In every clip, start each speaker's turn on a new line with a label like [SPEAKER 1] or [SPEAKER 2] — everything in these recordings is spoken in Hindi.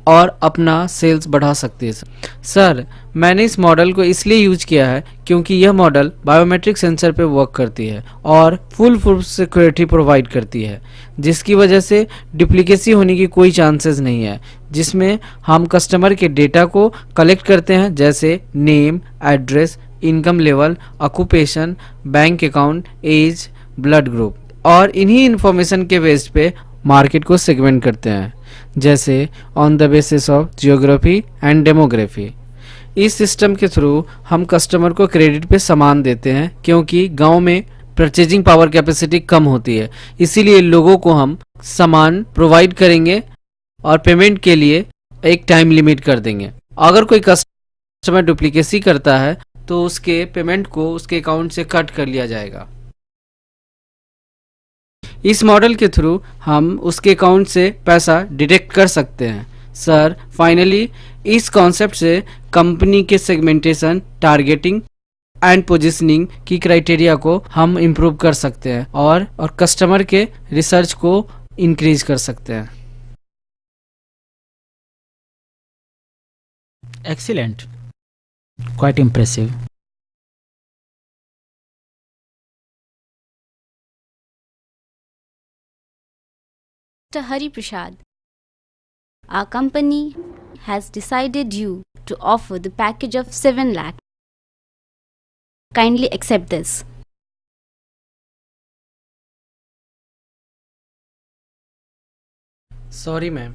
[SPEAKER 1] और अपना सेल्स बढ़ा सकती है। सर, मैंने इस मॉडल को इसलिए यूज किया है क्योंकि यह मॉडल बायोमेट्रिक सेंसर पे वर्क करती है और फुल सिक्योरिटी प्रोवाइड करती है, जिसकी वजह से डुप्लीकेसी होने की कोई चांसेस नहीं है। जिसमें हम कस्टमर के डेटा को कलेक्ट करते हैं, जैसे name, address, income level, occupation, bank account, age, blood group, और इन्हीं इन्फॉर्मेशन के बेस पे मार्केट को सेगमेंट करते हैं, जैसे on the basis of geography and demography. इस सिस्टम के थ्रू हम कस्टमर को क्रेडिट पे सामान देते हैं, क्योंकि गांव में परचेजिंग पावर कैपेसिटी कम होती है, इसीलिए लोगों को हम सामान प्रोवाइड करेंगे और पेमेंट के लिए एक टाइम लिमिट कर देंगे। अगर कोई कस्टमर डुप्लीकेसी करता है तो उसके पेमेंट को उसके अकाउंट से कट कर लिया जाएगा। इस मॉडल के थ्रू हम उसके अकाउंट से पैसा डिडक्ट कर सकते हैं। सर, फाइनली इस कॉन्सेप्ट से कंपनी के सेगमेंटेशन, टारगेटिंग एंड पोजीशनिंग की क्राइटेरिया को हम इम्प्रूव कर सकते हैं और कस्टमर के रिसर्च को इंक्रीज कर सकते हैं।
[SPEAKER 2] Excellent. Quite impressive.
[SPEAKER 3] Mr. Hari Prasad, our company has decided you to offer the package of 7 lakh. Kindly accept this.
[SPEAKER 1] Sorry ma'am.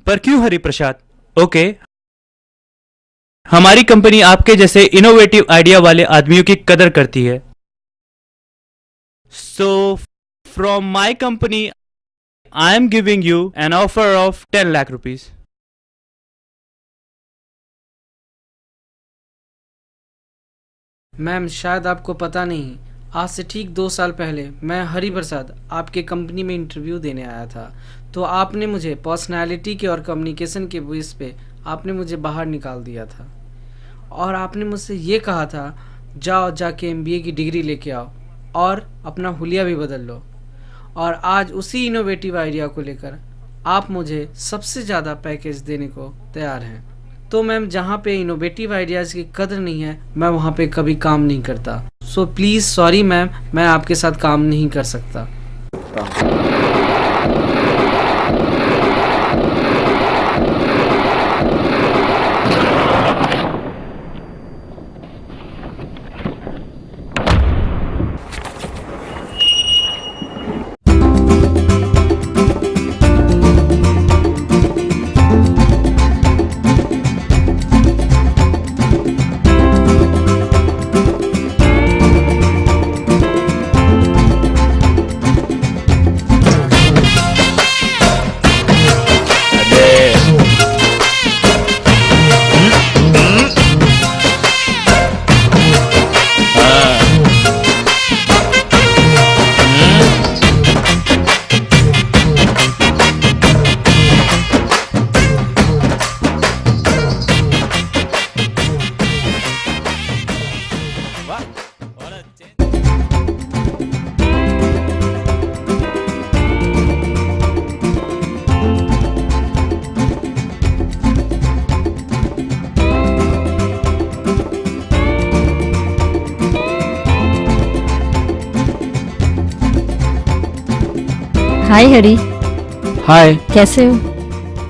[SPEAKER 4] पर क्यों हरि प्रसाद? ओके, हमारी कंपनी आपके जैसे इनोवेटिव आइडिया वाले आदमियों की कदर करती है। So from my company I am giving you an offer of 10 lakh rupees.
[SPEAKER 1] Ma'am, शायद आपको पता नहीं, आज से ठीक 2 साल पहले मैं हरि प्रसाद आपके कंपनी में इंटरव्यू देने आया था, तो आपने मुझे पर्सनालिटी के और कम्युनिकेशन के बेस पे आपने मुझे बाहर निकाल दिया था और आपने मुझसे ये कहा था, जाओ जाके MBA की डिग्री लेके आओ और अपना हुलिया भी बदल लो। और आज उसी इनोवेटिव आइडिया को लेकर आप मुझे सबसे ज़्यादा पैकेज देने को तैयार हैं। तो मैम, जहाँ पे इनोवेटिव आइडियाज़ की कदर नहीं है, मैं वहाँ पे कभी काम नहीं करता। सो प्लीज़ सॉरी मैम, मैं आपके साथ काम नहीं कर सकता।
[SPEAKER 3] हाय हरी।
[SPEAKER 1] हाय।
[SPEAKER 3] कैसे हो?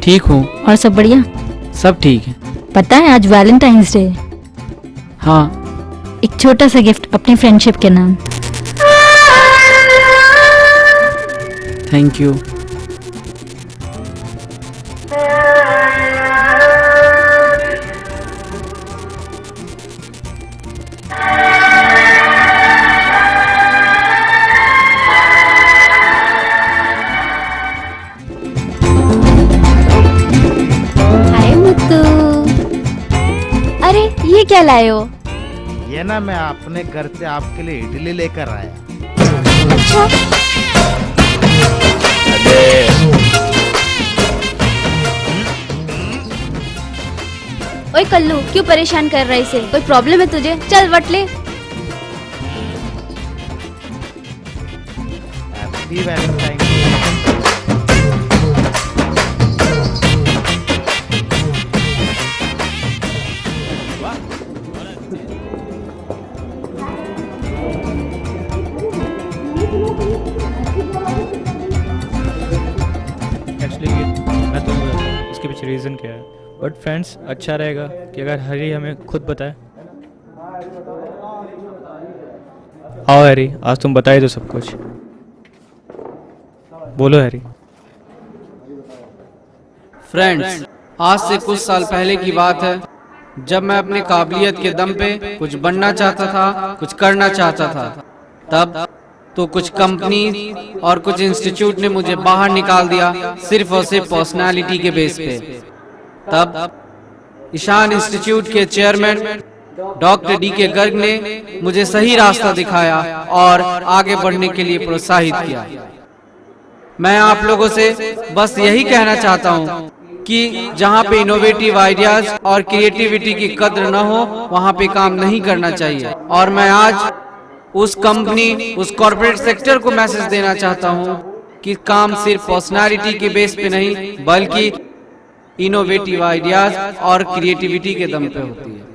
[SPEAKER 1] ठीक हूँ।
[SPEAKER 3] और सब बढ़िया?
[SPEAKER 1] सब ठीक है।
[SPEAKER 3] पता है आज वैलेंटाइंस डे है।
[SPEAKER 1] हाँ।
[SPEAKER 3] एक छोटा सा गिफ्ट अपनी फ्रेंडशिप के नाम।
[SPEAKER 1] Thank you.
[SPEAKER 3] ये क्या लाए हो?
[SPEAKER 5] ये ना मैं अपने घर से आपके लिए इडली लेकर आया।
[SPEAKER 3] अच्छा। ओए कल्लू, क्यों परेशान कर रहा है इसे? कोई प्रॉब्लम है तुझे? चल वट ले।
[SPEAKER 5] Happy Valentine day.
[SPEAKER 4] रीज़न क्या है, बट फ्रेंड्स अच्छा रहेगा कि अगर हरी हमें खुद बताए। आओ हैरी, आज तुम बताए दो सब कुछ। बोलो हैरी।
[SPEAKER 1] फ्रेंड्स, आज से कुछ साल पहले की बात है, जब मैं अपने काबिलियत के दम पे कुछ बनना चाहता था, कुछ करना चाहता था। तब तो कुछ कंपनी और कुछ इंस्टीट्यूट ने मुझे बाहर निकाल दिया, सिर्फ और सिर्फ पर्सनालिटी के बेस पे। तब ईशान इंस्टीट्यूट के चेयरमैन डॉक्टर डी.के. गर्ग ने मुझे सही रास्ता दिखाया और आगे बढ़ने के लिए प्रोत्साहित किया। मैं आप लोगों से बस यही कहना चाहता हूँ कि जहाँ पे इनोवेटिव आइडियाज और क्रिएटिविटी की कद्र न हो, वहाँ पे काम नहीं करना चाहिए। और मैं आज उस कंपनी, उस कॉर्पोरेट सेक्टर को मैसेज देना चाहता हूँ कि काम सिर्फ पर्सनालिटी के बेस पे नहीं, बल्कि इनोवेटिव आइडियाज और क्रिएटिविटी के दम पे होती है।